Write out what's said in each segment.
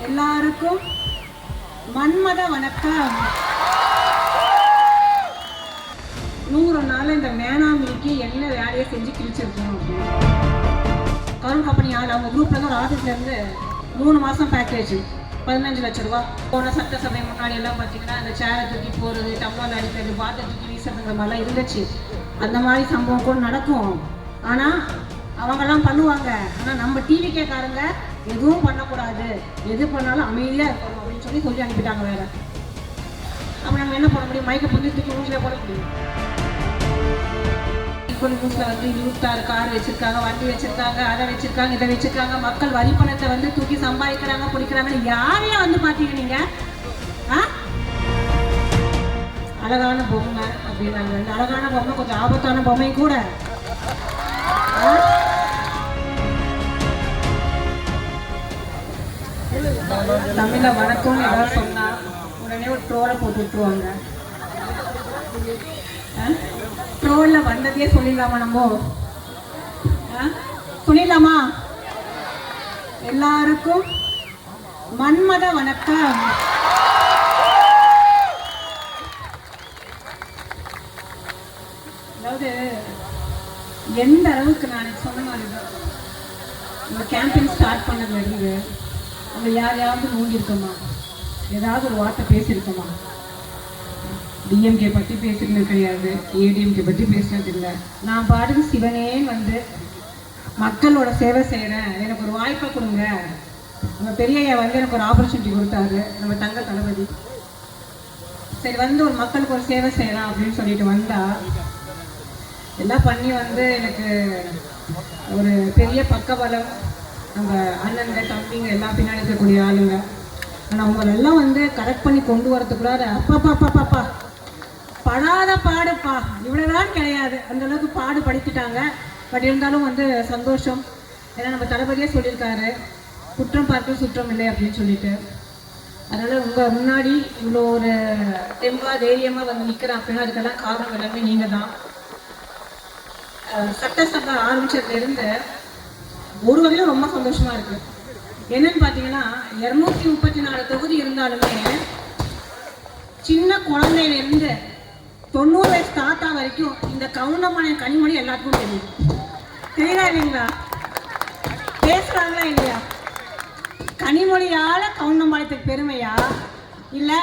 எல்லாருக்கும் மன்மத வணக்கம். 100 நாள் இந்த மேனாமினிக்கு என்ன வேலையை செஞ்சு கிழிச்சிருக்கோம் அப்படின்னு கருண் கம்பெனி ஆள் அவங்க குரூப்ல இருந்து ஒரு ஆஃபீஸ்ல இருந்து 3 மாசம் பேக்கேஜ் 15 லட்ச ரூபா. போன சட்டசபை முன்னாடி எல்லாம் பார்த்தீங்கன்னா அந்த சேரை தூக்கி போறது, டம்ளர் அடிக்கிறது, பாத்தை தூக்கி வீசுறதுங்கிற மாதிரிலாம் இருந்துச்சு. அந்த மாதிரி சம்பவம் கூட நடக்கும். ஆனால் அவங்கெல்லாம் பண்ணுவாங்க. ஆனால் நம்ம டிவிகேக்காரங்க எதுவும் பண்ணக்கூடாது, எது பண்ணாலும் அமைதியாக இருக்கணும் அப்படின்னு சொல்லி அனுப்பிட்டாங்க. வேற அப்போ நம்ம என்ன பண்ண முடியும்? மைக்கை புரிஞ்சு தூக்கி மூஞ்சில போட முடியும். நியூஸ்ல வந்து 26 கார் வச்சிருக்காங்க, வண்டி வச்சிருக்காங்க, அதை வச்சிருக்காங்க, இதை வச்சிருக்காங்க, மக்கள் வரி பணத்தை வந்து தூக்கி சம்பாதிக்கிறாங்க, பிடிக்கிறாங்கன்னு யாரையா வந்து பாத்தீங்க நீங்க? அழகான பொம்மை அப்படின்னாங்க. இந்த அழகான பொம்மை கொஞ்சம் ஆபத்தான பொம்மை கூட. தமிழ்ல வணக்கம் ஏதாவது சொன்னா உடனே ஒரு ட்ரோலை போட்டு விட்டுருவாங்க. ட்ரோல்ல வந்ததே சொல்லிடலாமா? நம்ம சொல்லிடலாமா? எல்லாருக்கும் மன்மத வணக்கம். அதாவது எந்த அளவுக்கு நான் சொன்ன மாதிரி தான் இந்த கேம்பெயின் ஸ்டார்ட் பண்ணதுல இருந்து நம்ம யாரையாவது நோண்டிருக்கோமா? ஏதாவது ஒரு வார்த்தை பேசியிருக்கோமா? டிஎம்கே பற்றி பேசுறது கிடையாது, ஏடிஎம்கே பற்றி பேசுறது இல்லை. நான் பாட்டுக்கு சிவனேன்னு வந்து மக்களோட சேவை செய்கிறேன், எனக்கு ஒரு வாய்ப்பை கொடுங்க. நம்ம பெரியய்யா வந்து எனக்கு ஒரு ஆப்பர்ச்சுனிட்டி கொடுத்தாரு, நம்ம தங்க தளபதி. சரி வந்து ஒரு மக்களுக்கு ஒரு சேவை செய்யலாம் அப்படின்னு சொல்லிட்டு வந்தா எல்லாம் பண்ணி வந்து எனக்கு ஒரு பெரிய பக்கபலம் நம்ம அண்ணங்க தம்பிங்க எல்லாம் பின்னாடி இருக்கக்கூடிய ஆளுங்க. ஆனால் அவங்களெல்லாம் வந்து கரெக்ட் பண்ணி கொண்டு வரதுக்குள்ளார அப்பா படாத பாடுப்பா இவ்வளோதான் கிடையாது, அந்த அளவுக்கு பாடு படித்துட்டாங்க. பட் இருந்தாலும் வந்து சந்தோஷம். ஏன்னா நம்ம தளபதியே சொல்லியிருக்காரு, குற்றம் பார்க்க சுற்றம் இல்லை அப்படின்னு சொல்லிட்டு. அதனால் உங்கள் முன்னாடி இவ்வளோ ஒரு தெம்பாக தைரியமாக வந்து நிற்கிறேன் அப்படின்னா அதுக்கெல்லாம் காரணம் எல்லாமே நீங்கள் தான். சட்டசபை ஆரம்பிச்சதுலேருந்து ஒரு வகையில் ரொம்ப சந்தோஷமாக இருக்குது. என்னன்னு பார்த்தீங்கன்னா 234 தொகுதி இருந்தாலுமே சின்ன குழந்தையிலேருந்து 90 வயசு தாத்தா வரைக்கும் இந்த கவுண்டமணி கனிமொழி எல்லாத்துக்கும் தெரியும். தெரியுதா இல்லைங்களா? பேசுகிறாங்களா இல்லையா? கனிமொழியால் கவுண்டம்பாளையத்துக்கு பெருமையா இல்லை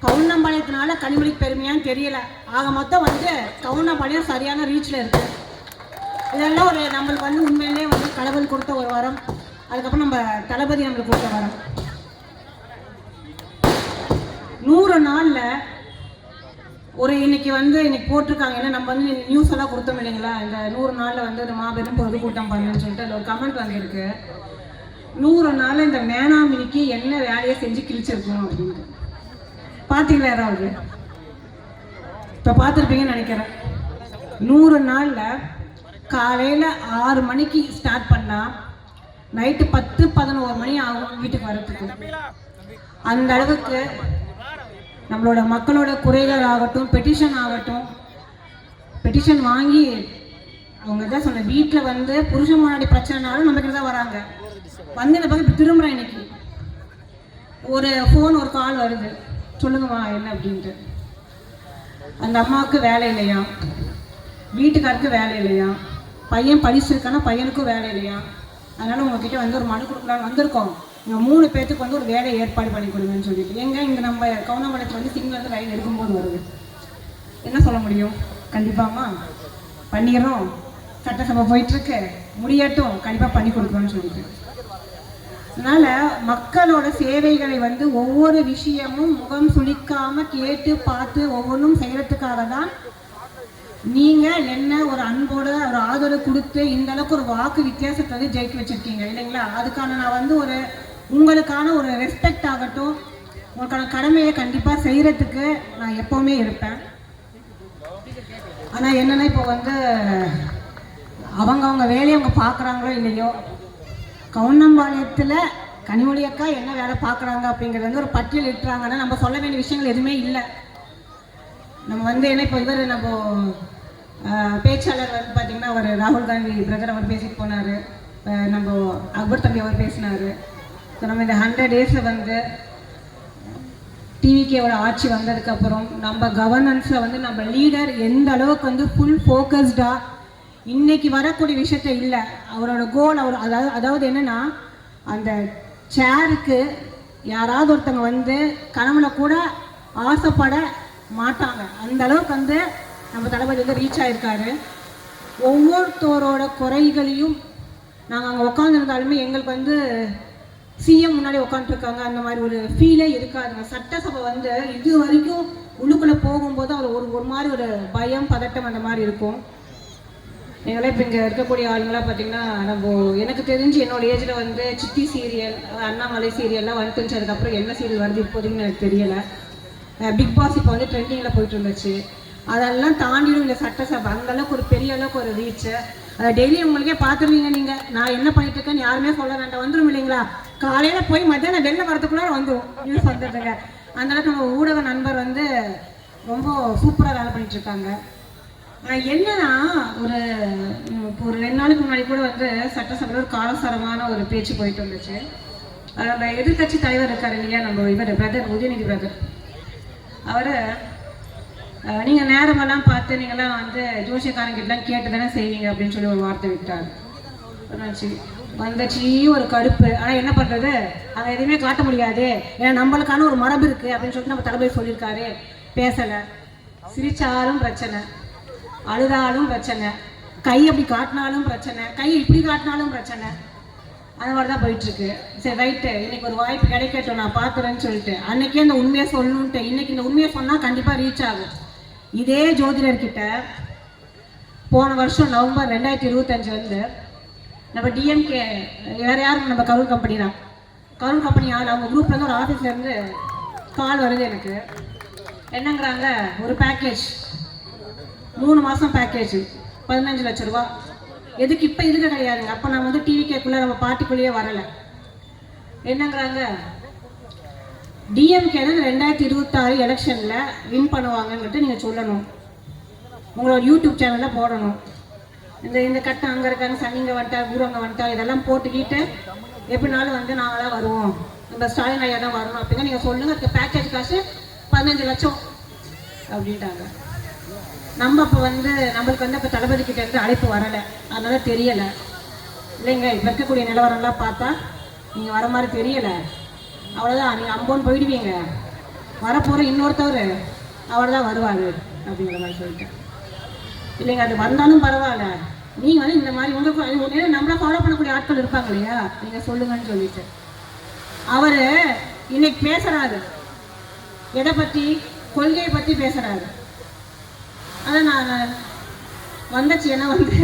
கவுண்டம்பாளையத்தினால கனிமொழிக்கு பெருமையான்னு தெரியல. ஆக மொத்தம் வந்து கவுண்டம்பாளையம் சரியான ரீச்சில் இருக்குது. இதெல்லாம் ஒரு நம்மளுக்கு வந்து உண்மையிலே வந்து கடவுள் கொடுத்த ஒரு வரம். அதுக்கப்புறம் நம்ம தளபதி நம்மளுக்கு கொடுத்த வரம். 100 நாளில் ஒரு இன்னைக்கு போட்டிருக்காங்க. ஏன்னா நம்ம வந்து நியூஸ் எல்லாம் கொடுத்தோம் இல்லைங்களா? இந்த 100 நாளில் வந்து ஒரு மாபெரும் பொதுக்கூட்டம் பண்ணுன்னு சொல்லிட்டு அதில் ஒரு கமெண்ட் வந்திருக்கு. 100 நாள் இந்த மேனாமினிக்கு என்ன வேலையை செஞ்சு கிழிச்சிருக்கோம் அப்படின்ட்டு. பார்த்தீங்களா யாராவது? இப்போ பார்த்துருப்பீங்கன்னு நினைக்கிறேன். 100 நாளில் காலையில் 6 மணிக்கு ஸ்டார்ட் பண்ணால் நைட்டு 10-11 மணி ஆகும் வீட்டுக்கு வரத்துக்கு. அந்த அளவுக்கு நம்மளோட மக்களோட குறைகள் ஆகட்டும், பெட்டிஷன் ஆகட்டும், பெட்டிஷன் வாங்கி அவங்க தான் சொன்ன வீட்டில் வந்து புருஷன் முன்னாடி பிரச்சனைனாலும் நம்மக்கிட்ட தான் வராங்க. வந்து இந்த பக்கம் திரும்புகிறேன். இன்னைக்கு ஒரு ஃபோன் ஒரு கால் வருது, சொல்லுங்கம்மா என்ன அப்படின்ட்டு. அந்த அம்மாவுக்கு வேலை இல்லையா, வீட்டுக்காருக்கு வேலை இல்லையா, பையன் படிச்சிருக்கானா பையனுக்கும் வேலை இல்லையா, அதனால் உங்ககிட்ட வந்து ஒரு மனு கொடுக்கலான்னு வந்திருக்கோம். இங்கே 3 பேர்த்துக்கு வந்து ஒரு வேலை ஏற்பாடு பண்ணி கொடுங்கன்னு சொல்லிட்டு. எங்கே இங்கே நம்ம கவுண்டமங்கலத்தில் வந்து சிங்கிள் வந்து லைன் எடுக்கும்போது வருது. என்ன சொல்ல முடியும்? கண்டிப்பாம்மா பண்ணிடுறோம், சட்டசபை போயிட்டுருக்கு, முடியட்டும், கண்டிப்பாக பண்ணி கொடுக்குறோன்னு சொல்லிட்டு. அதனால் மக்களோட சேவைகளை வந்து ஒவ்வொரு விஷயமும் முகம் சுளிக்காமல் கேட்டு பார்த்து ஒவ்வொன்றும் செய்கிறதுக்காக தான் நீங்கள் என்ன ஒரு அன்போடு ஒரு ஆதரவு கொடுத்து இந்த அளவுக்கு ஒரு வாக்கு வித்தியாசத்தை வந்து ஜெயிக்க வச்சுருக்கீங்க இல்லைங்களா? அதுக்கான நான் வந்து ஒரு உங்களுக்கான ஒரு ரெஸ்பெக்ட் ஆகட்டும், உங்களுக்கான கடமையை கண்டிப்பாக செய்கிறதுக்கு நான் எப்போவுமே இருப்பேன். ஆனால் என்னென்னா இப்போ வந்து அவங்க வேலையை அவங்க பார்க்குறாங்களோ இல்லையோ, கவுண்டம்பாளையத்தில் கனிமொழி அக்கா என்ன வேலை பார்க்குறாங்க அப்படிங்கிறது வந்து ஒரு பட்டியல் இட்டுறாங்கன்னா நம்ம சொல்ல வேண்டிய விஷயங்கள் எதுவுமே இல்லை. நம்ம வந்து என்ன இப்போ இவர் நம்ம பேச்சாளர் வந்து பார்த்திங்கன்னா அவர் ராகுல் காந்தி பிரதர் அவர் பேசிட்டு போனார், நம்ம அக்பர் தம்பி அவர் பேசினார், ஸோ நம்ம இந்த 100 டேஸில் வந்து டிவிகேவோட ஆட்சி வந்ததுக்கப்புறம் நம்ம கவர்னன்ஸில் வந்து நம்ம லீடர் எந்த அளவுக்கு வந்து ஃபுல் ஃபோக்கஸ்டாக இன்னைக்கு வரக்கூடிய விஷயத்த இல்லை, அவரோட கோல் அவர் அதாவது என்னென்னா அந்த சேருக்கு யாராவது ஒருத்தவங்க வந்து கனவுல கூட ஆசைப்பட மாட்டாங்க, அந்த அளவுக்கு வந்து நம்ம தளபதி வந்து ரீச் ஆகிருக்காரு. ஒவ்வொருத்தரோட குறைகளையும் நாங்கள் அங்கே உட்காந்துருந்தாலுமே எங்களுக்கு வந்து சிஎம் முன்னாடி உட்காந்துருக்காங்க அந்த மாதிரி ஒரு ஃபீலே இருக்காதுங்க. சட்டசபை வந்து இது வரைக்கும் உள்ளுக்குள்ளே போகும்போது அவர் ஒரு மாதிரி ஒரு பயம் பதட்டம் அந்த மாதிரி இருக்கும். எங்களாம் இப்போ இங்கே இருக்கக்கூடிய ஆளுங்களாம் பார்த்திங்கன்னா நம்ம எனக்கு தெரிஞ்சு என்னோட ஏஜில் வந்து சித்தி சீரியல், அண்ணாமலை சீரியல்லாம் வந்துச்சு. அதுக்கப்புறம் என்ன சீரியல் வருது இப்போதைக்குன்னு எனக்கு தெரியலை. பிக் பாஸ் இப்போ வந்து ட்ரெண்டிங்கில் போயிட்டு இருந்துச்சு. அதெல்லாம் தாண்டிடும் இந்த சட்டசபை அந்தளவுக்கு ஒரு பெரிய அளவுக்கு ஒரு ரீச்சு. அதை டெய்லி உங்களுக்கே பார்த்துருவீங்க. நீங்கள் நான் என்ன பண்ணிட்டு இருக்கேன்னு யாருமே சொல்ல வேண்டாம், வந்துடும் இல்லைங்களா? காலையில் போய் மத்தியானம் வெளில வரதுக்குள்ளே வந்துடும் நியூஸ் வந்துடுங்க. அந்தளவுக்கு நம்ம ஊடக நண்பர் வந்து ரொம்ப சூப்பராக வேலை பண்ணிட்டுருக்காங்க. என்னன்னா ஒரு 2 நாளுக்கு முன்னாடி கூட வந்து சட்டசபையில் ஒரு காலசாரமான ஒரு பேச்சு போயிட்டு வந்துச்சு. நம்ம எதிர்கட்சி தலைவர் இருக்கார் இல்லையா, நம்ம இவர் பிரதர் உதயநிதி பிரதர், அவர் நீங்கள் நேரமெல்லாம் பார்த்து நீங்கள்லாம் வந்து ஜோசியக்காரங்கிட்டலாம் கேட்டு தானே செய்வீங்க அப்படின்னு சொல்லி ஒரு வார்த்தை விட்டார். வந்துச்சு ஒரு கடுப்பு. ஆனால் என்ன பண்ணுறது, அங்கே எதுவுமே காட்ட முடியாது, ஏன்னா நம்மளுக்கான ஒரு மரபு இருக்குது அப்படின்னு சொல்லிட்டு நம்ம தளபதி சொல்லியிருக்காரு. பேசலை, சிரிச்சாலும் பிரச்சனை, அழுதாலும் பிரச்சனை, கை அப்படி காட்டினாலும் பிரச்சனை, கை இப்படி காட்டினாலும் பிரச்சனை, அந்த மாதிரி தான் போயிட்டுருக்கு. சரி ரைட்டு, இன்னைக்கு ஒரு வாய்ப்பு கிடைக்கட்டும் நான் பார்க்குறேன்னு சொல்லிட்டு அன்றைக்கே இந்த உண்மையை சொல்லணுன்ட்டு இன்னைக்கு இந்த உண்மையை சொன்னால் கண்டிப்பாக ரீச் ஆகும். இதே ஜோதிடர்கிட்ட போன வருஷம் நவம்பர் 2025 வந்து நம்ம டிஎம்கே வேறு யாரும் நம்ம கரூர் கம்பெனி தான், கரூர் கம்பெனி ஆள் அவங்க குரூப்லேருந்து ஒரு ஆஃபீஸ்லேருந்து கால் வருது எனக்கு. என்னங்கிறாங்க, ஒரு பேக்கேஜ் 3 மாதம் பேக்கேஜ் 15 லட்ச ரூபா. எதுக்கு இப்போ இதுக்கு கிடையாதுங்க, அப்போ நான் வந்து டிவிகேக்குள்ளே நம்ம பார்ட்டிக்குள்ளேயே வரலை. என்னங்கிறாங்க, டிஎம்கே 2026 எலெக்ஷனில் வின் பண்ணுவாங்கன்னுட்டு நீங்கள் சொல்லணும், உங்களோட யூடியூப் சேனலில் போடணும். இந்த கட்டம் அங்கே இருக்காங்க, சனிங்க வந்துட்டா, குரு அங்கே வந்துட்டா, இதெல்லாம் போட்டுக்கிட்டு எப்படினாலும் வந்து நாங்களாம் வருவோம், நம்ம ஸ்டாலின் ஐயா தான் வரணும் அப்படின்னா நீங்கள் சொல்லுங்கள். அதுக்கு பேக்கேஜ் காசு 15 லட்சம் அப்படின்ட்டாங்க. நம்ம இப்போ வந்து நம்மளுக்கு வந்து இப்போ தளபதி கிட்ட இருந்து அழைப்பு வரலை, அதனால தெரியலை இல்லைங்க. இப்போ இருக்கக்கூடிய நிலவரம்லாம் பார்த்தா நீங்கள் வர மாதிரி தெரியலை. அவ்வளோதான், நீங்கள் அம்போன்னு போயிடுவீங்க, வரப்போகிற இன்னொருத்தவர் அவர் தான் வருவார் அப்படிங்கிற மாதிரி சொல்லிட்டேன். இல்லைங்க, அது வந்தாலும் பரவாயில்ல, நீங்கள் வந்து இந்த மாதிரி உங்களுக்கு நம்மளை ஃபாலோ பண்ணக்கூடிய ஆட்கள் இருப்பாங்க இல்லையா, நீங்கள் சொல்லுங்கன்னு சொல்லிட்டு அவர் இன்னைக்கு பேசுகிறாரு. எதை பற்றி? கொள்கையை பற்றி பேசுகிறாரு. அதை நான் வந்துச்சு, ஏன்னா வந்து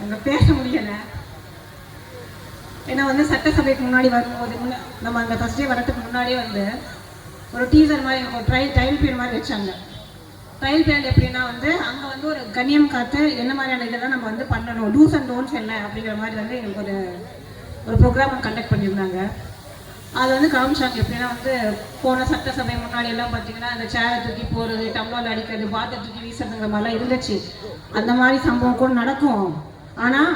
அங்கே பேச முடியலை. ஏன்னா வந்து சட்டசபைக்கு முன்னாடி வரும்போது நம்ம அங்கே ஃபஸ்ட்டே வரதுக்கு முன்னாடியே வந்து ஒரு டீசர் மாதிரி ஒரு ட்ரையல் பீரியட் மாதிரி வச்சாங்க. ட்ரையல் பீரியட் எப்படின்னா வந்து அங்கே வந்து ஒரு கண்ணியம் காத்து என்ன மாதிரியான இதெல்லாம் நம்ம வந்து பண்ணணும், டூஸ் அண்ட் டோன்ட்ஸ் என்ன அப்படிங்கிற மாதிரி வந்து எங்களுக்கு ஒரு ப்ரோக்ராம் கண்டக்ட் பண்ணியிருந்தாங்க. அதை வந்து காமிச்சாங்க. எப்படின்னா வந்து போன சட்டசபை முன்னாடி எல்லாம் பார்த்தீங்கன்னா அந்த சேரை தூக்கி போகிறது, டம்ளர் அடிக்கிறது, பாத்தை தூக்கி வீசுறதுங்கிற மாதிரிலாம் இருந்துச்சு. அந்த மாதிரி சம்பவம் கூட நடக்கும், ஆனால்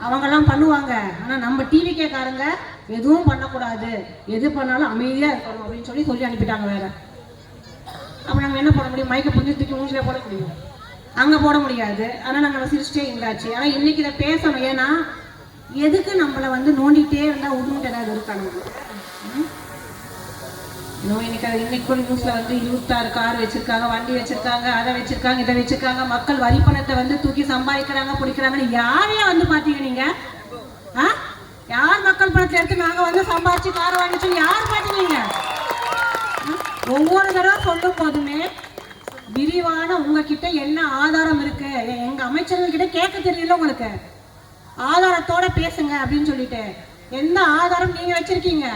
அவங்கெல்லாம் பண்ணுவாங்க. ஆனால் நம்ம டிவிகேக்காரங்க எதுவும் பண்ணக்கூடாது, எது பண்ணாலும் அமைதியாக இருக்கணும் அப்படின்னு சொல்லி அனுப்பிட்டாங்க வேற. அப்போ நாங்கள் என்ன போட முடியும்? மைக்கை புரிஞ்சு தூக்கி மூஞ்சிலே போட முடியும், அங்கே போட முடியாது. ஆனால் நாங்கள் சிரிச்சிட்டே இருந்தாச்சு. ஆனால் இன்னைக்கு இதை பேசணும், ஏன்னா எதுக்கு நம்மளை வந்து நோண்டிகிட்டே இருந்தால் உடுங்கிட்டு ஏதாவது இருக்காங்க. இன்னைக்கு கூட நியூஸ்ல வந்து 26 கார் வச்சிருக்காங்க, வண்டி வச்சிருக்காங்க, அதை வச்சிருக்காங்க, இதை வச்சிருக்காங்க, மக்கள் வரி பணத்தை வந்து தூக்கி சம்பாதிக்கிறாங்க, பிடிக்கிறாங்கன்னு யாரையும் வந்து பாத்தீங்க நீங்க? யார் மக்கள் பணத்தை எடுத்து நாங்க வந்து சம்பாதிச்சு கார் வாங்கி சொல்லி யார் பாத்தீங்க? ஒவ்வொரு தடவை சொல்லும் போதுமே விரிவான உங்ககிட்ட என்ன ஆதாரம் இருக்கு, எங்க அமைச்சர்கள் கிட்ட கேட்க தெரியல உங்களுக்கு, ஆதாரத்தோட பேசுங்க அப்படின்னு சொல்லிட்டு. எந்த ஆதாரம் நீங்க வச்சிருக்கீங்க?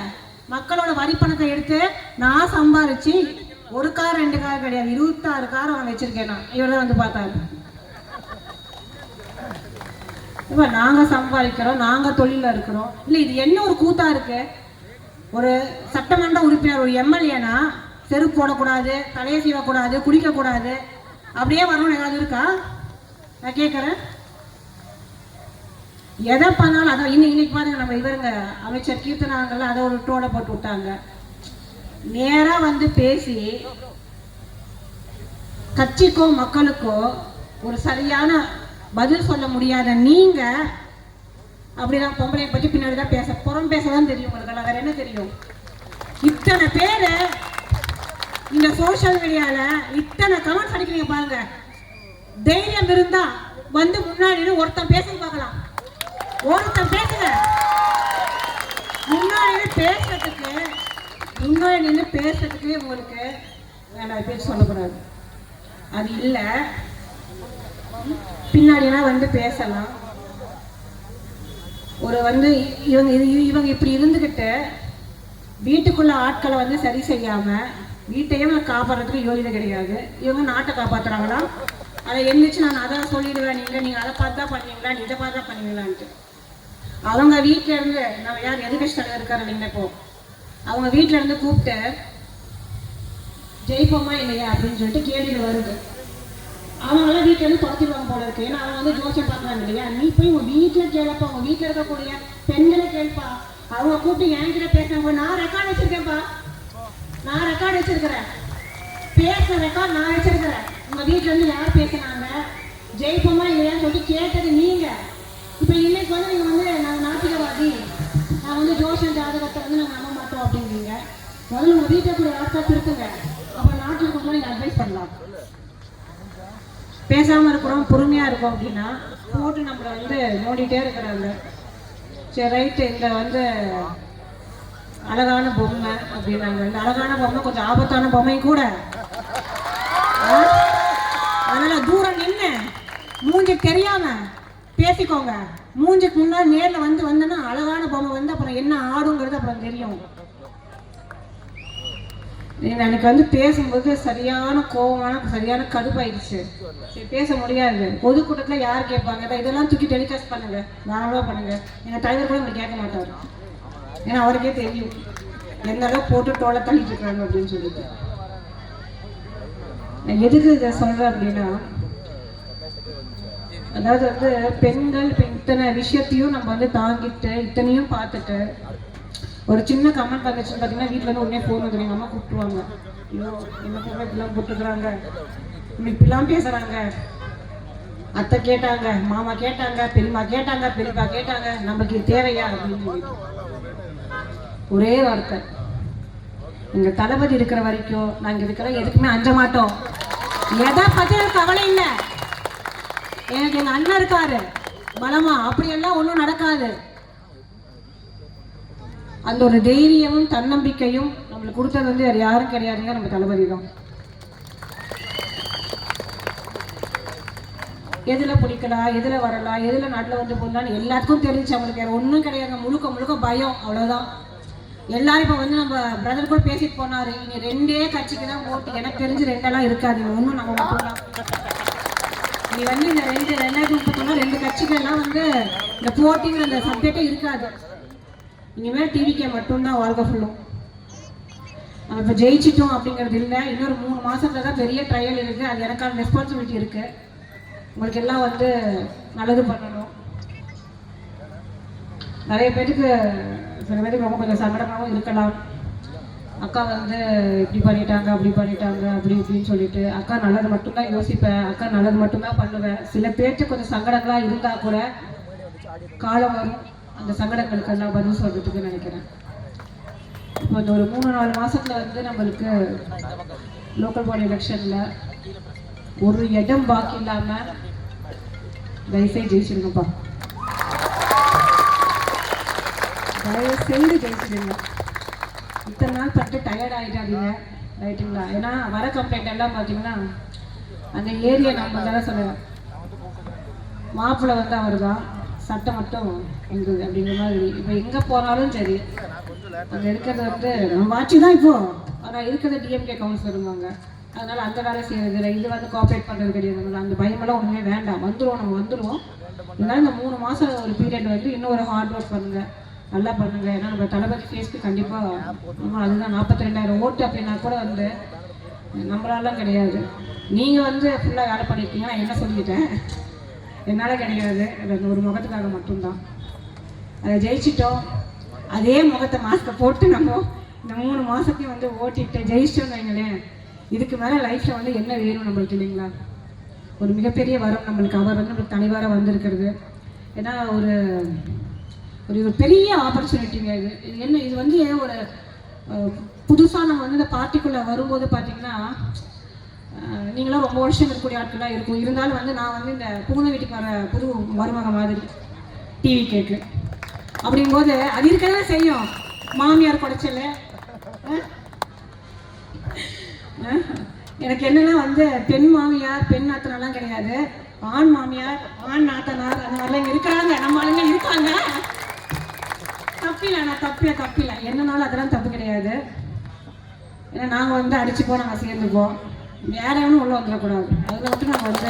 மக்களோட வரி பணத்தை எடுத்து நான் சம்பாரிச்சு 1 கார் 2 கார் கிடையாது, 26 கார் அவன் வச்சிருக்கேன் நான். இவரை வந்து பார்த்தாரு. இப்போ நாங்கள் சம்பாதிக்கிறோம், நாங்கள் தொழிலில் இருக்கிறோம். இல்லை இது என்ன ஒரு கூத்தா இருக்கு? ஒரு சட்டமன்ற உறுப்பினர், ஒரு எம்எல்ஏனா செருப்பு போடக்கூடாது, தலையை சீவக்கூடாது, குடிக்கக்கூடாது, அப்படியே வரணும்னு ஏதாவது இருக்கா? நான் கேட்குறேன். எதை பண்ணாலும் அதான் இன்னைக்கு பாருங்க நம்ம இவருங்க அமைச்சர் கீர்த்தனாங்கள்லாம் அதை ஒரு டோலை போட்டு விட்டாங்க. நேராக வந்து பேசி கட்சிக்கோ மக்களுக்கோ ஒரு சரியான பதில் சொல்ல முடியாத நீங்க அப்படிதான் பொம்பளையை பற்றி பின்னாடி தான் புறம் பேசதான் தெரியும் உங்களுக்கு. வேற என்ன தெரியும்? இத்தனை பேரு இந்த சோசியல் மீடியால இத்தனை கமெண்ட்ஸ் அடிக்கிறீங்க பாருங்க. தைரியம் இருந்தா வந்து முன்னாடி ஒருத்தன் பேச பார்க்கலாம். ஒருத்தன் பேசுங்க. முன்னாடி நின்று பேசுறதுக்கு உங்களுக்கு வேணாம் பேச்சு சொல்லக்கூடாது. அது இல்லை, பின்னாடிலாம் வந்து பேசலாம். ஒரு வந்து இவங்க இப்படி இருந்துக்கிட்டு வீட்டுக்குள்ள ஆட்களை வந்து சரி செய்யாம வீட்டையும் காப்பாற்றுறதுக்கு யோகிதை கிடையாது. இவங்க நாட்டை காப்பாற்றுறாங்களா? அதை எந்திரிச்சு நான் அதை சொல்லிடுவேன், நீங்கள் அதை பார்த்து தான் பண்ணுவீங்களா, இதை பார்த்து தான் பண்ணுவீங்களான்ட்டு. அவங்க வீட்டில இருந்து நம்ம யார் எதுக்கஷ்டம் இருக்காரு இல்லைங்களா, இப்போ அவங்க வீட்டில இருந்து கூப்பிட்டு ஜெயிப்போமா இல்லையா அப்படின்னு சொல்லிட்டு கேள்வியில் வருது. அவங்களாம் வீட்டில இருந்து துரத்திடுவாங்க போல இருக்கு. ஏன்னா அவங்க வந்து ஜோசியம் பார்க்குறாங்க இல்லையா. நீ போய் உங்க வீட்டில் கேளப்பா, உங்க வீட்டில் இருக்கக்கூடிய பெண்களை கேள்ப்பா. அவங்க கூப்பிட்டு என்கிட்ட பேசுறாங்க. நான் ரெக்கார்டு வச்சிருக்கேன்ப்பா, நான் ரெக்கார்டு வச்சிருக்கிறேன், பேசுற ரெக்கார்டு நான் வச்சிருக்கிறேன். உங்க வீட்டுல இருந்து யார் பேசினாங்க, ஜெயிப்போமா இல்லையான்னு சொல்லிட்டு கேட்டது நீங்க. இப்ப இன்னைக்கு வந்து நீங்க வந்து நாங்க நாட்டிகவாதி, நான் வந்து ஜோசியம் ஜாதகத்தை வந்து நாங்க நம்ப மாட்டோம் அப்படிங்கிறீங்க. முதல்ல உங்க வீட்டை கூட ஆட்கள் இருக்குங்க, அப்புறம் நாட்டுக்கு கொஞ்சம் நீங்க அட்வைஸ் பண்ணலாம். பேசாம இருக்கிறோம், பொறுமையா இருக்கும் அப்படின்னா போட்டு நம்மளை வந்து நோண்டிட்டே இருக்கிறாங்க. சரி ரைட்டு, இந்த வந்து அழகான பொம்மை அப்படின்னாங்க. இந்த அழகான பொம்மை கொஞ்சம் ஆபத்தான பொம்மையும் கூட. அதனால தூரம் நின்று மூஞ்சி தெரியாம பேசிக்கோங்க. மூஞ்சிக்கு முன்னாடி நேரில் வந்தேன்னா அழகான பொம்மை வந்து அப்புறம் என்ன ஆடுங்கிறது அப்புறம் தெரியும். எனக்கு வந்து பேசும்போது சரியான கோபமான சரியான கடுப்பாயிடுச்சு. சரி பேச முடியாது. பொதுக்கூட்டத்தில் யார் கேட்பாங்க? இதெல்லாம் தூக்கி டெலிகாஸ்ட் பண்ணுங்க, தாராளமாக பண்ணுங்க. எங்கள் தலைவர் கூட உங்களுக்கு கேட்க மாட்டார். ஏன்னா அவருக்கே தெரியும் எந்த அளவுக்கு போட்டு டோலை தள்ளிட்டு இருக்காங்க அப்படின்னு சொல்லிட்டு. நான் எதுக்கு இதை சொல்றேன் அப்படின்னா, அதாவது வந்து பெண்கள் இத்தனை விஷயத்தையும் நம்ம வந்து தாங்கிட்டு இத்தனையும் பார்த்துட்டு ஒரு சின்ன கமெண்ட் வந்துச்சுன்னு பார்த்தீங்கன்னா வீட்டில் வந்து உடனே ஃபோன் வந்து எங்கள் அம்மா கூப்பிட்டுருவாங்க. ஐயோ என்ன பொண்ணு இப்படிலாம் போட்டுக்கிறாங்க, இப்படிலாம் பேசுகிறாங்க, அத்தை கேட்டாங்க, மாமா கேட்டாங்க, பெரியம்மா கேட்டாங்க, பெரியப்பா கேட்டாங்க, நமக்கு தேவையா அப்படின்னு சொல்லிட்டு ஒரே வார்த்தை. எங்க தளபதி இருக்கிற வரைக்கும் நாங்க இருக்கிற எதுக்குமே அஞ்ச மாட்டோம். எதை பத்தி எனக்கு கவலை இல்லை. எனக்கு எங்க அண்ணன் இருக்காரு பலமா, அப்படியெல்லாம் ஒன்றும் நடக்காது. அந்த ஒரு தைரியமும் தன்னம்பிக்கையும் நம்மளுக்கு கொடுத்தது வந்து வேறு யாரும் கிடையாதுங்க, நம்ம தளபதி தான். எதுல பிடிக்கலாம், எதுல வரலாம், எதுல நாட்டில் வந்து போடலான்னு எல்லாத்துக்கும் தெரிஞ்சு அவங்களுக்கு வேற ஒன்றும் கிடையாது. முழுக்க முழுக்க பயம், அவ்வளோதான். எல்லாரும் இப்போ வந்து நம்ம பிரதர் கூட பேசிட்டு போனாரு, இனி 2 கட்சிக்கு தான் ஓட்டு. எனக்கு தெரிஞ்சு 2 இருக்காது, ஒன்றும் நம்ம மட்டும்தான். நீ வந்து இந்த 2031 2 கட்சிகள்லாம் வந்து இந்த போட்டிங்கிற அந்த சப்ஜெக்டே இருக்காது. இனிமேல் டிவிக்கே மட்டும்தான் வாழ்க்கை ஃபுல்லும். நம்ம இப்போ ஜெயிச்சிட்டோம் அப்படிங்கிறது இல்லை. இன்னொரு 3 மாசத்துல தான் பெரிய ட்ரையல் இருக்கு. அது எனக்கான ரெஸ்பான்சிபிலிட்டி இருக்கு. உங்களுக்கு எல்லாம் வந்து நல்லது பண்ணணும். நிறைய பேருக்கு சில பேருக்கு ரொம்ப கொஞ்சம் சங்கடமாகவும் இருக்கலாம். அக்கா வந்து இப்படி பண்ணிட்டாங்க, அப்படி பண்ணிட்டாங்க, அப்படி இப்படின்னு சொல்லிட்டு அக்கா நல்லது மட்டும்தான் யோசிப்பேன், அக்கா நல்லது மட்டும்தான் பண்ணுவேன். சில பேருக்கு கொஞ்சம் சங்கடங்களாக இருந்தால் கூட காலம் வரும், அந்த சங்கடங்களுக்கெல்லாம் பதில் சொல்றதுக்கு நினைக்கிறேன். இப்போ இந்த ஒரு 3-4 மாசத்துல வந்து நம்மளுக்கு லோக்கல் பாடி எலெக்ஷன்ல ஒரு இடம் பாக்கி இல்லாம தயவுசெய்து ஜெயிச்சிருங்கப்பா, தயவு செய்து ஜெயிச்சிருங்க. இத்தனை நாள் பட்டு டயர்ட் ஆகிட்டாதீங்க, ரைட்டுங்களா? ஏன்னா வர கம்ப்ளைண்ட் எல்லாம் பார்த்தீங்கன்னா அந்த ஏரியா நம்ம தானே சொல்லுவேன், மாப்பிள்ளை வந்து அவர் தான், சட்டை மட்டும் எங்குது அப்படிங்கிற மாதிரி. இப்போ எங்கே போனாலும் சரி அங்கே இருக்கிறது வந்து நம்ம ஆட்சி தான் இப்போ, ஆனால் இருக்கிறது டிஎம்கே கவுன்சிலருங்க. அதனால அந்த வேலை செய்யறது இல்லை, இது வந்து கோஆப்ரேட் பண்ணுறது கிடையாது. அந்த பயமெல்லாம் ஒன்றுமே வேண்டாம், வந்துடுவோம், நம்ம வந்துடுவோம். இதனால இந்த 3 மாதம் ஒரு பீரியட் வந்து இன்னும் ஒரு ஹார்ட் ஒர்க் பண்ணுங்க, நல்லா பண்ணுங்க. ஏன்னா நம்ம தளபதி ஃபேஸ்க்கு கண்டிப்பாக நம்ம அதுதான் 42,000 ஓட்டு அப்படின்னா கூட வந்து நம்மளாலாம் கிடையாது. நீங்கள் வந்து ஃபுல்லாக வேலை பண்ணியிருக்கீங்க, நான் என்ன சொல்லிட்டேன். என்னால் கிடையாது. அது அந்த ஒரு முகத்துக்காக மட்டும்தான். அதை ஜெயிச்சிட்டோம். அதே முகத்தை மாஸ்கை போட்டு நம்ம இந்த 3 மாதத்தையும் வந்து ஓட்டிட்டு ஜெயிச்சிட்டோம்னு வைங்களேன். இதுக்கு மேலே லைஃப்பில் வந்து என்ன வேணும் நம்மளுக்கு இல்லைங்களா? ஒரு மிகப்பெரிய வரம் நம்மளுக்கு. அவர் வந்து நம்மளுக்கு தனிவார வந்திருக்கிறது. ஏன்னா ஒரு ஒரு பெரிய ஆப்பர்ச்சுனிட்டிங்க இது. என்ன இது வந்து ஒரு புதுசாக நம்ம வந்து இந்த பார்ட்டிக்குள்ளே வரும்போது பார்த்தீங்கன்னா, நீங்களாம் ரொம்ப வருஷம் இருக்கக்கூடிய ஆட்களாக இருக்கும். இருந்தாலும் வந்து நான் வந்து இந்த புகுந்த வீட்டுக்கு வர புது மருமக மாதிரி டிவி கேட்கு அப்படிங்கும்போது அது இருக்கதான் செய்யும். மாமியார் குடைச்சல். எனக்கு என்னன்னா வந்து பெண் மாமியார் பெண் நாத்தனாலாம் கிடையாது. ஆண் மாமியார் ஆண் நாத்தனார் அந்த மாதிரிலாம் இருக்கிறாங்க. நம்ம ஆளுங்க இருக்காங்க. தப்பில்லை, நான் தப்பில்லை. என்னன்னாலும் அதெல்லாம் தப்பு கிடையாது. ஏன்னா நாங்கள் வந்து அடிச்சுப்போம், நாங்கள் சேர்ந்துப்போம். வேற எவனும் உள்ள வந்துடக்கூடாது. அதில் மட்டும் நாங்கள் வந்து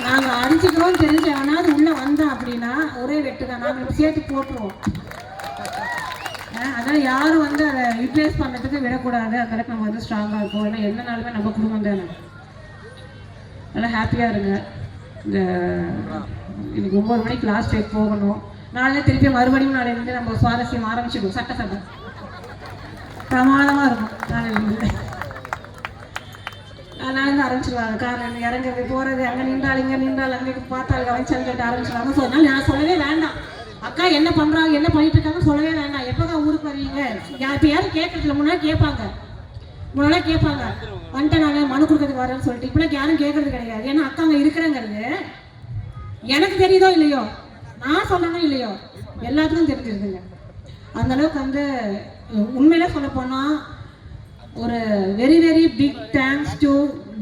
நாங்கள் அடிச்சுக்கிறோம் தெரிஞ்சு எவனாவது உள்ளே வந்தான் அப்படின்னா ஒரே வெட்டு தான். நாங்கள் சேர்த்து போட்டுருவோம். அதனால் யாரும் வந்து அதை ரீப்ளேஸ் பண்ணுறதுக்கு விடக்கூடாது. அந்தளவுக்கு நம்ம வந்து ஸ்ட்ராங்காக இருக்கும். ஏன்னா எந்த நாளுமே நம்ம குடும்பம் தானே. நல்லா ஹாப்பியாக இருங்க. இந்த இன்னைக்கு 9 மணிக்கு லாஸ்ட் டேட் போகணும். நாளே திருப்பி மறுபடியும் நாளையிலேருந்து நம்ம சுவாரஸ்யம் ஆரம்பிச்சிடுவோம். சட்டை பிரமாதமாக இருக்கும். நாளையிலேருந்து ஆரம்பிச்சிருவாங்க. காரணம் இறங்குறது போகிறது, அங்கே நின்றால் இங்கே நின்றால் அங்கே பார்த்தால் கவனிச்சான்னு சொல்லிட்டு ஆரம்பிச்சிருவாங்க. ஸோ அதனால நான் சொல்லவே வேண்டாம். அக்கா என்ன பண்ணுறாங்க என்ன பண்ணிட்டு இருக்காங்கன்னு சொல்லவே வேண்டாம். எப்போக்கா ஊருக்கு வருவீங்க? இப்போ யாரும் கேட்கறதுல முன்னாடி கேட்பாங்க. வந்துட்டு நான் மனு கொடுக்கறதுக்கு வரேன்னு சொல்லிட்டு இப்போலாம் யாரும் கேட்கறது கிடையாது. ஏன்னா அக்கா அங்கே இருக்கிறேங்கிறது எனக்கு தெரியுதோ இல்லையோ, நான் சொல்லணும் இல்லையோ, எல்லாத்துக்கும் தெரிஞ்சிருக்குங்க. அந்த அளவுக்கு வந்து உண்மையிலே சொல்ல போனால் ஒரு very very big thanks to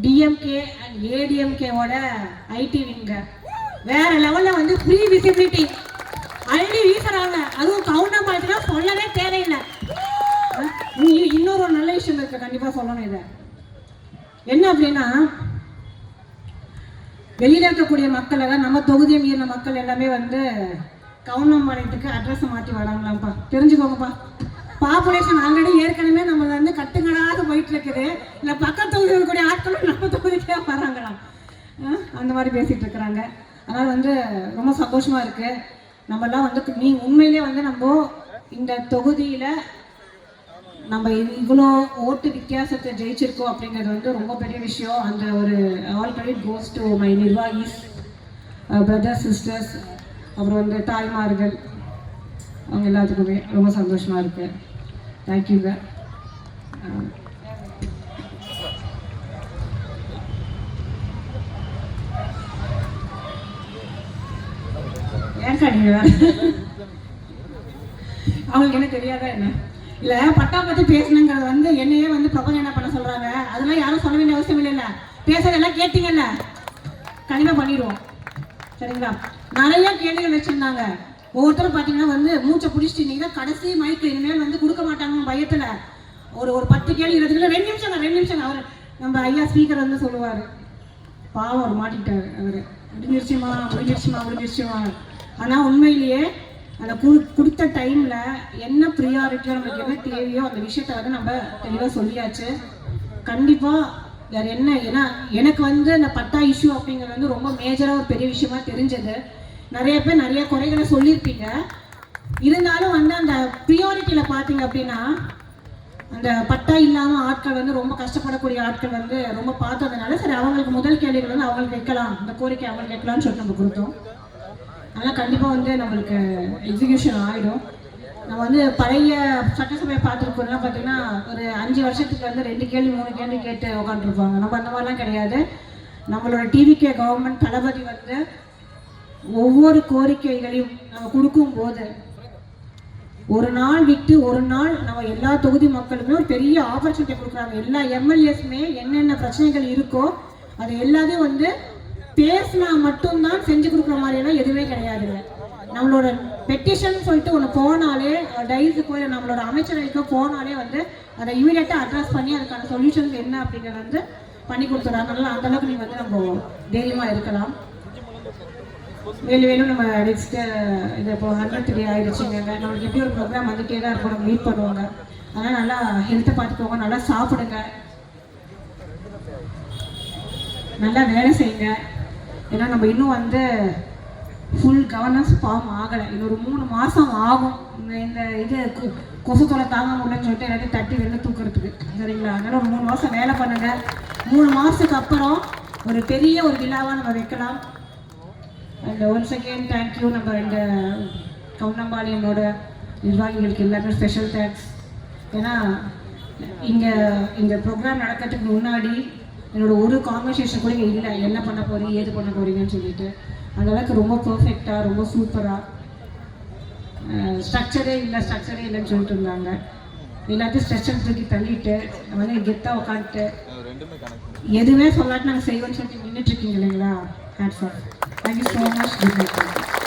DMK and ஏடிஎம்கேவோட ஐடி விங்க. வேற லெவலில் வந்து ஃப்ரீ விசிபிலிட்டி அள்ளி வீசுறாங்க. அதுவும் கவுண்டர் பார்த்துனா சொல்லவே தேவையில்லை. இன்னொரு ஒரு நல்ல விஷயம் இருக்கு, கண்டிப்பாக சொல்லணும். இதை என்ன அப்படின்னா, வெளியில் இருக்கக்கூடிய மக்கள் எல்லாம் நம்ம தொகுதியை மீறின மக்கள் எல்லாமே வந்து கவுண்டம்பாளையத்துக்கு அட்ரஸை மாற்றி வராங்களாம்ப்பா. தெரிஞ்சுக்கோங்கப்பா. பாப்புலேஷன் ஆல்ரெடி ஏற்கனவே நம்ம வந்து கட்டுக்கடாக போயிட்டு இருக்குது. இல்லை பக்கத்து தொகுதி இருக்கக்கூடிய ஆட்களும் நம்ம தொகுதிக்கே வராங்களாம். அந்த மாதிரி பேசிகிட்டு இருக்கிறாங்க. அதனால் வந்து ரொம்ப சந்தோஷமாக இருக்குது. நம்மெல்லாம் வந்து உண்மையிலே வந்து நம்ம இந்த தொகுதியில் நம்ம இவ்வளோ ஓட்டு வித்தியாசத்தை ஜெயிச்சிருக்கோம் அப்படிங்கிறது வந்து ரொம்ப பெரிய விஷயம். அந்த ஒரு all credit goes to my நிர்வாகிஸ், பிரதர்ஸ், சிஸ்டர்ஸ், அப்புறம் வந்து தாய்மார்கள், அவங்க எல்லாத்துக்குமே ரொம்ப சந்தோஷமாக இருக்குது. தேங்க்யூங்க. ஏன்க்கா நீங்கள் வேறு அவங்களுக்கு என்ன தெரியாதா என்ன? இல்லை பட்டா பற்றி பேசணுங்கிறது வந்து என்னையே வந்து ப்ரொபகேண்டா பண்ண சொல்கிறாங்க. அதெல்லாம் யாரும் சொல்ல வேண்டிய அவசியம் இல்லைல்ல. பேசுறதெல்லாம் கேட்டீங்கல்ல, கண்டிப்பாக பண்ணிடுவோம். சரிங்களா? நிறைய கேள்விகள் வச்சுருந்தாங்க. ஒவ்வொருத்தரும் பார்த்தீங்கன்னா வந்து மூச்சை பிடிச்சிட்டு நீங்கள் தான் கடைசி மைக்கு இனிமேல் வந்து கொடுக்க மாட்டாங்க பயத்தில். ஒரு 10 கேள்வி 2 நிமிஷம் அவர் நம்ம ஐயா ஸ்பீக்கர் வந்து சொல்லுவார். பாவம் அவர் மாட்டிக்கிட்டார். அவர் முடிஞ்சிருச்சுமா. ஆனால் உண்மையிலேயே அந்த கொடுத்த டைமில் என்ன ப்ரியாரிட்டியோ நமக்கு என்ன தேவையோ அந்த விஷயத்த வந்து நம்ம தெளிவாக சொல்லியாச்சு. கண்டிப்பாக வேறு என்ன, ஏன்னா எனக்கு வந்து அந்த பட்டா இஷ்யூ அப்படிங்கிறது வந்து ரொம்ப மேஜராக ஒரு பெரிய விஷயமா தெரிஞ்சது. நிறைய பேர் நிறைய குறைகளை சொல்லியிருப்பீங்க. இருந்தாலும் வந்து அந்த ப்ரியாரிட்டியில் பார்த்தீங்க அப்படின்னா அந்த பட்டா இல்லாமல் ஆட்கள் வந்து ரொம்ப கஷ்டப்படக்கூடிய ஆட்கள் வந்து ரொம்ப பார்த்ததுனால சரி அவங்களுக்கு முதல் கேள்விகள் வந்து அவங்களுக்கு வைக்கலாம், இந்த கோரிக்கை அவங்களுக்கு வைக்கலாம்னு சொல்லிட்டு நம்ம கொடுத்தோம். அதனால் கண்டிப்பாக வந்து நம்மளுக்கு எக்ஸிக்யூஷன் ஆகிடும். நம்ம வந்து பழைய சட்டசபையை பார்த்துருக்கோம்லாம் பார்த்தீங்கன்னா ஒரு 5 வருஷத்துக்கு வந்து 2 கேள்வி 3 கேள்வி கேட்டு உட்காந்துருப்பாங்க. நம்ம அந்த மாதிரிலாம் கிடையாது. நம்மளோட டிவிகே கவர்மெண்ட் தளபதி வந்து ஒவ்வொரு கோரிக்கைகளையும் நம்ம கொடுக்கும்போது ஒரு நாள் விட்டு ஒரு நாள் நம்ம எல்லா தொகுதி மக்களுமே ஒரு பெரிய ஆப்பர்ச்சுனிட்டி கொடுக்குறாங்க. எல்லா எம்எல்ஏஸுமே என்னென்ன பிரச்சனைகள் இருக்கோ அது எல்லாத்தையும் வந்து பேசினா மட்டும்தான் செஞ்சு கொடுக்குற மாதிரியெல்லாம் எதுவுமே கிடையாதுங்க. நம்மளோட பெட்டிஷன் சொல்லிட்டு ஒன்று போனாலே டைஸுக்கோ இல்லை நம்மளோட அமைச்சரவைக்கோ போனாலே வந்து அதை இமீடியட்டாக அட்ரஸ் பண்ணி அதுக்கான சொல்யூஷன்ஸ் என்ன அப்படிங்கிறத வந்து பண்ணி கொடுத்துறாங்க. அதனால அந்தளவுக்கு நீங்கள் வந்து நம்ம தைரியமாக இருக்கலாம். வேணும் நம்ம நெக்ஸ்ட்டு இது இப்போ 100th டே ஆகிடுச்சுங்க. நம்மளுக்கு எப்படி ஒரு ப்ரோக்ராம் வந்துகிட்டே தான் இருக்கும், நம்ம மீட் பண்ணுவாங்க. அதனால் நல்லா ஹெல்த்தை பார்த்துக்கோங்க, நல்லா சாப்பிடுங்க, நல்லா வேலை செய்யுங்க. ஏன்னா நம்ம இன்னும் வந்து ஃபுல் கவர்னன்ஸ் ஃபார்ம் ஆகலை. இன்னொரு 3 மாதம் ஆகும் இந்த இது கொசு தொலை தாங்க முடியலன்னு சொல்லிட்டு எல்லாத்தையும் தட்டி வெளில தூக்குறதுக்கு. சரிங்களா? அதனால் ஒரு 3 மாதம் வேலை பண்ணுங்கள். 3 மாதத்துக்கு அப்புறம் ஒரு பெரிய ஒரு விழாவாக நம்ம வைக்கலாம். And once again thank you. நம்ம இந்த கவுண்டம்பாளையமோட நிர்வாகிகளுக்கு எல்லாருமே ஸ்பெஷல் தேங்க்ஸ். ஏன்னா இங்கே இந்த ப்ரோக்ராம் நடக்கிறதுக்கு முன்னாடி என்னோட ஒரு கான்வர்சேஷன் கூட இல்லை, என்ன பண்ண போகிறீங்க ஏது பண்ண போகிறீங்கன்னு சொல்லிட்டு. அந்தளவுக்கு ரொம்ப பர்ஃபெக்டாக ரொம்ப சூப்பராக ஸ்ட்ரக்சரே இல்லைன்னு சொல்லிட்டு இருந்தாங்க. எல்லாத்தையும் ஸ்ட்ரக்சர் தூக்கி தள்ளிட்டு வந்து கெத்தாக உட்காந்துட்டு எதுவுமே சொல்லாட்டு நாங்கள் செய்வோம்னு சொல்லிட்டு நின்றுட்டுருக்கீங்க இல்லைங்களா? Hats off. Thank you so much. Good night.